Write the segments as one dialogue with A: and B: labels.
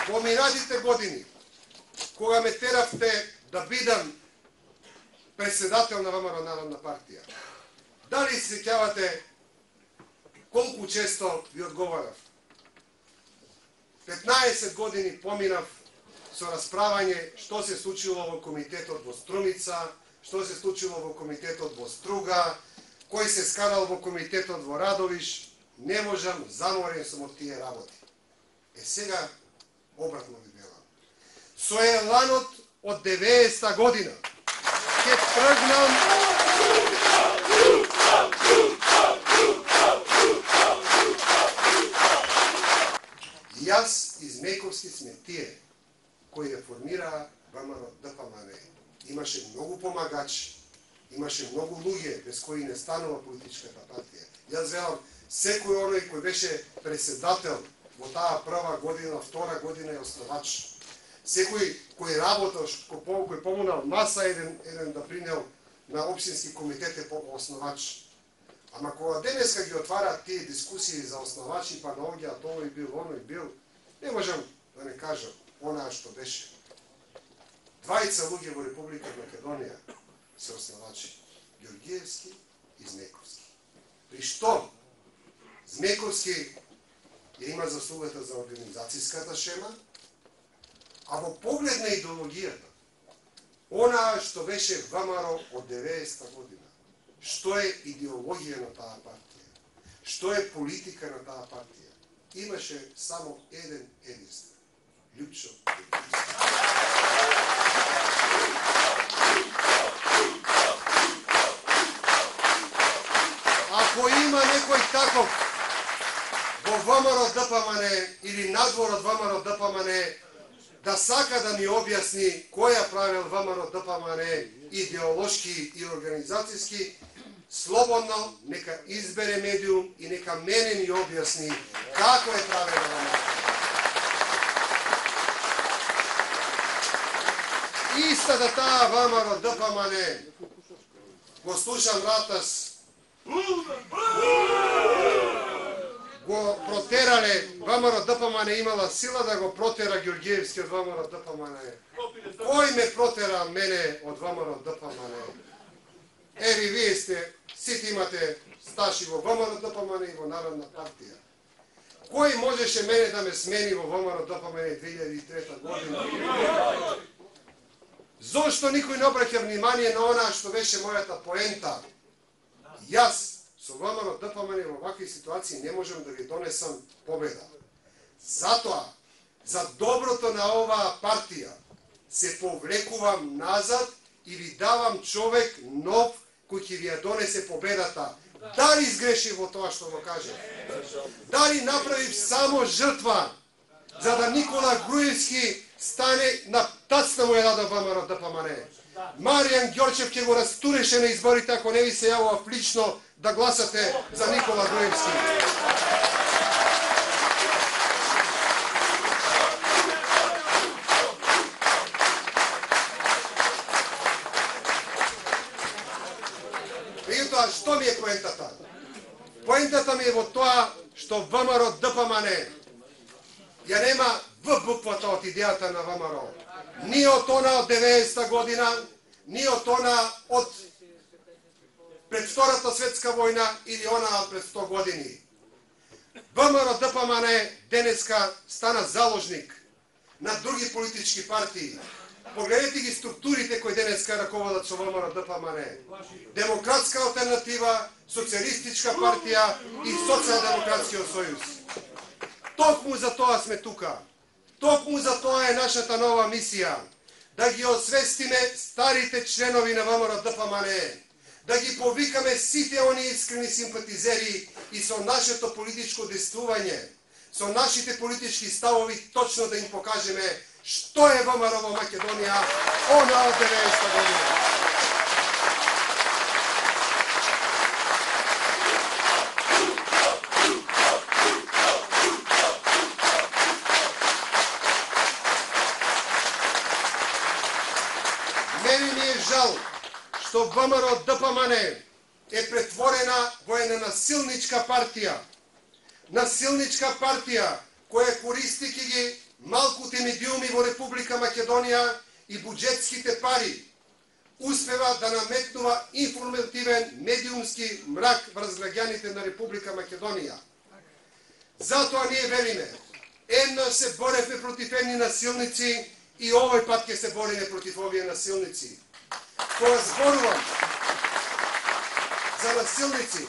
A: во минатите години, кога ме теравте да бидам председател на ВМРО Народна партија, дали се сеќавате колку често ви одговарав? 15 години поминав со расправање што се случило во комитетот во Струмица, што се случило во комитетот во Струга, кој се скарал во комитетот во Радовиш. Не можам, заморен сум од тие работи. Сега обратно ви велам. Со еланот од 90-та година ќе тргнам јас и Змејковски сме тие кои реформираа ВМРО ДПМН. Имаше многу помагачи, имаше многу луѓе без кои не станува политичката партија. Јас велам, секој оној кој беше председател во таа прва година, втора година е основач. Секој кој работел, кој помогнал маса еден да принел на општински комитет е основач. Ама кога денеска ги отвараат тие дискусии за основачи, па наоѓаат овој бил, оној бил, не можам да не кажам онаа што беше. Двајца луѓе во Република Македонија се основачи, Ѓорѓиевски и Змејковски. При што Змејковски ја има заслугата за организацијската шема, а во поглед на идеологијата, онаа што беше ВМРО од 90-та година, што е идеологија на таа партија, што е политика на таа партија, имаше само еден единствен, Љупчо Ѓорѓиевски. Ако има некој таков во ВМРО ДПМН или надвор од ВМРО ДПМН да сака да ми објасни кој ја правил ВМРО ДПМН идеолошки и организацијски, слободно нека избере медиум и нека мене ми објасни како е правено ВМРО. Истата таа ВМРО ДПМН го слушам ратас, го протерале, ВМРО ДПМН имала сила да го протера Ѓорѓиевски од ВМРО ДПМН. Кој ме протера мене од ВМРО ДПМН? Еви, вие сте, сите имате стаж во ВМРО ДПМН и во Народна партија. Кој можеше мене да ме смени во ВМРО ДПМН 2003 година? Зошто никој не обраќа внимание на она што беше мојата поента? Јас со ВМРО ДПМН во вакви ситуации не можам да ви донесам победа. Затоа, за доброто на оваа партија, се повлекувам назад и ви давам човек нов кој ќе ви ја донесе победата. Дали изгреши во тоа што го кажа? Дали направив само жртва за да Никола Груевски стане на тацна му ја даде ВМРО ДПМН? Маријан Ѓорчев ќе го растуреше на изборите ако не ви се јавува лично да гласате за Никола Груевски. Меѓутоа, што ми е поентата? Поентата ми е во тоа што ВМРО ДПМН ја нема В буквата од идејата на ВМРО. Ни од она од 90-та година, ни од она од пред Втората светска војна или она пред 100 години. ВМРО ДПМН денеска стана заложник на други политички партии. Погледнете ги структурите кои денеска раководат со ВМРО ДПМН. Демократска алтернатива, социјалистичка партија и социјалдемократскиот сојуз. Токму за тоа сме тука. Токму за тоа е нашата нова мисија. Да ги освестиме старите членови на ВМРО ДПМН, да ги повикаме сите они искрени симпатизери и со нашето политичко действување, со нашите политички ставови точно да им покажеме што е ВМРО во Македонија она од 90-та година. Мене ми е жал што ВМРО ДПМН е претворена во една насилничка партија. Насилничка партија која користики ги малкуте Македонија и буџетските пари успева да наметнува информативен медиумски мрак врз граѓаните на Република Македонија. Затоа ние велиме, еднаш се боревме против едни насилници и овој пат ќе се бориме против овие насилници. Кога зборувам за насилници,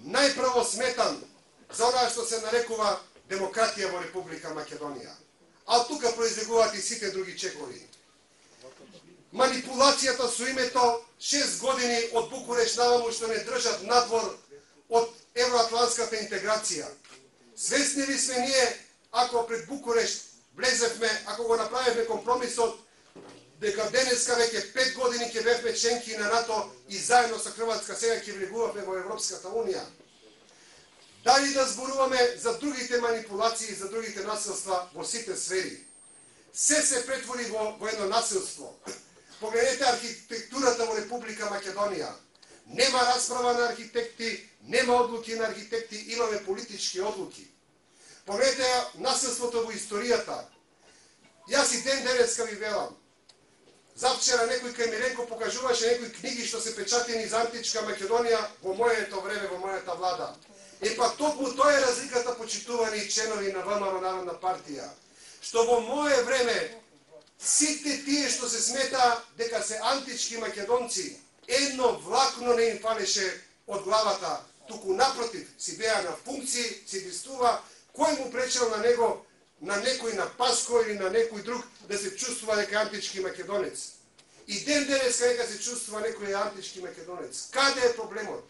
A: најпрво сметам за онаа што се нарекува демократија во Република Македонија. А тука произлегуваат и сите други чекори. Манипулацијата со името 6 години од Букуреш наваму што не држат надвор од евроатлантската интеграција. Свесни ли сме ние, ако пред Букуреш влезевме, ако го направивме компромисот, дека денеска веќе 5 години ќе бевме членки на НАТО и заедно со Хрватска сега ќе влегуваме во Европската Унија? Дали да зборуваме за другите манипулации, за другите насилства во сите сфери? Се претвори во едно насилство. Погледнете архитектурата во Република Македонија. Нема расправа на архитекти, нема одлуки на архитекти, имаме политички одлуки. Погледнете насилството во историјата. Јас и ден денеска ви велам. Завчера некој кај Миленко покажуваше некои книги што се печатени за античка Македонија во моето време, во мојата влада. Па токму тоа е разликата, почитувани членови на ВМРО Народна партија, што во мое време сите тие што се смета дека се антички македонци, едно влакно не им фалеше од главата, туку напротив, си беа на функции, си действува, кој му пречел на него, на некој на Паско или на некој друг да се чувствува дека е антички македонец. И ден денеска дека се чувствува некој антички македонец. Каде е проблемот?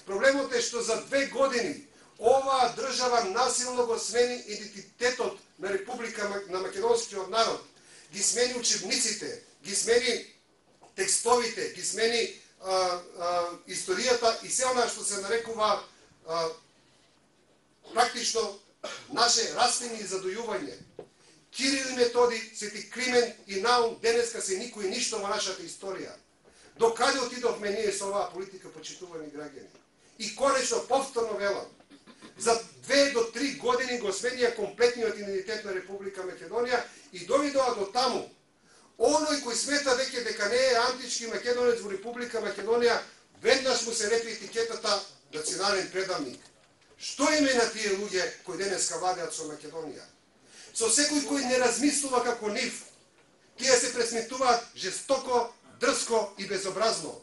A: Проблемот е што за 2 години оваа држава насилно го смени идентитетот на Република на македонскиот народ. Ги смени учебниците, ги смени текстовите, ги смени историјата и се она што се нарекува практично наше раствени задојување. Кирил и Методи, Свети Климент и Наум денеска се никој ништо во нашата историја. До каде отидовме ние со оваа политика, почитувани граѓани? И конечно, повторно велам, за 2 до 3 години го сменија комплетниот идентитет на Република Македонија и довидоа до таму. Оној кој смета веќе дека не е антички македонец во Република Македонија, веднаш му се лепи етикетата национален предавник. Што име на тие луѓе кои денеска владеат со Македонија? Со секој кој не размислува како нив, тие се пресметуваат жестоко, дрско и безобразно.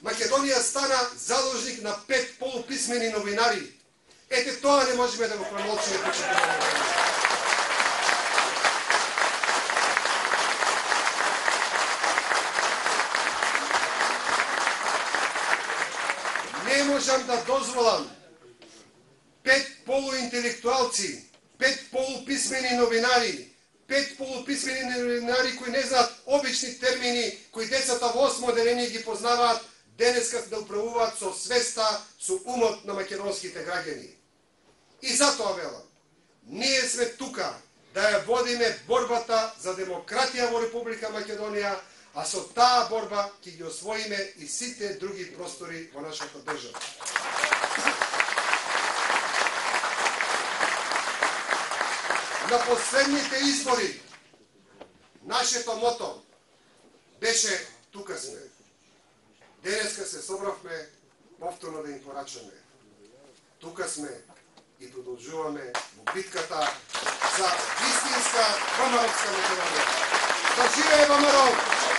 A: Македонија стана заложник на 5 полуписмени новинари. Ете тоа не можеме да го промолчиме, почитувани. Не можам да дозволам 5 полуинтелектуалци, 5 полуписмени новинари, 5 полуписмени новинари кои не знаат обични термини, кои децата во 8 одделение ги познаваат, денеска да управуваат со свеста, со умот на македонските граѓани. И затоа велам, ние сме тука да ја водиме борбата за демократија во Република Македонија, а со таа борба ќе ги освоиме и сите други простори во нашата држава. На последните избори нашето мото беше тука сме. Денеска се собравме повторно да им порачаме. Тука сме и продолжуваме во битката за вистинска ВМРО-вска Македонија. Да живее ВМРО!